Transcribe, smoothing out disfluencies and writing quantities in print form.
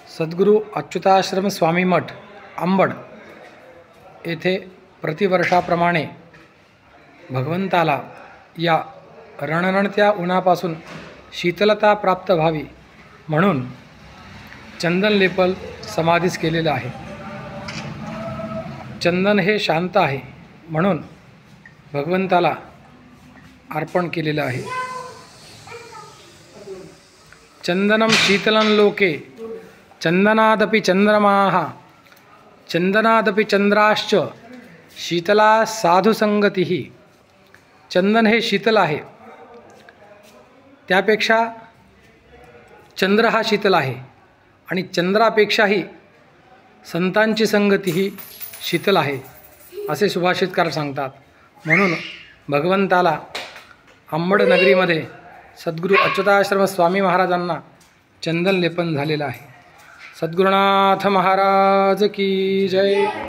सद्गुरू अच्युताश्रम स्वामी मठ अंबड येथे प्रतिवर्षाप्रमाणे भगवंताला या रणरणत्या उन्हापासून शीतलता प्राप्त व्हावी म्हणून चंदन लेपन समाधीस केलेलं आहे। चंदन हे शांत आहे म्हणून भगवंताला अर्पण केलेलं आहे। चंदनम शीतलं लोके चंदनादपि चंद्रमाः चंदनादपि चंद्राश्च शीतला साधुसंगतिः। चंदन हे शीतल आहे, त्यापेक्षा चंद्र हा शीतल आहे आणि चंद्रापेक्षाही संतांची संगती ही शीतल आहे असे सुभाषितकार सांगतात। म्हणून भगवंताला अंबड नगरीमध्ये सद्गुरू अच्युताश्रम स्वामी महाराजांना चंदन लेपन झालेलं आहे। सद्गुरुनाथ महाराज की जय।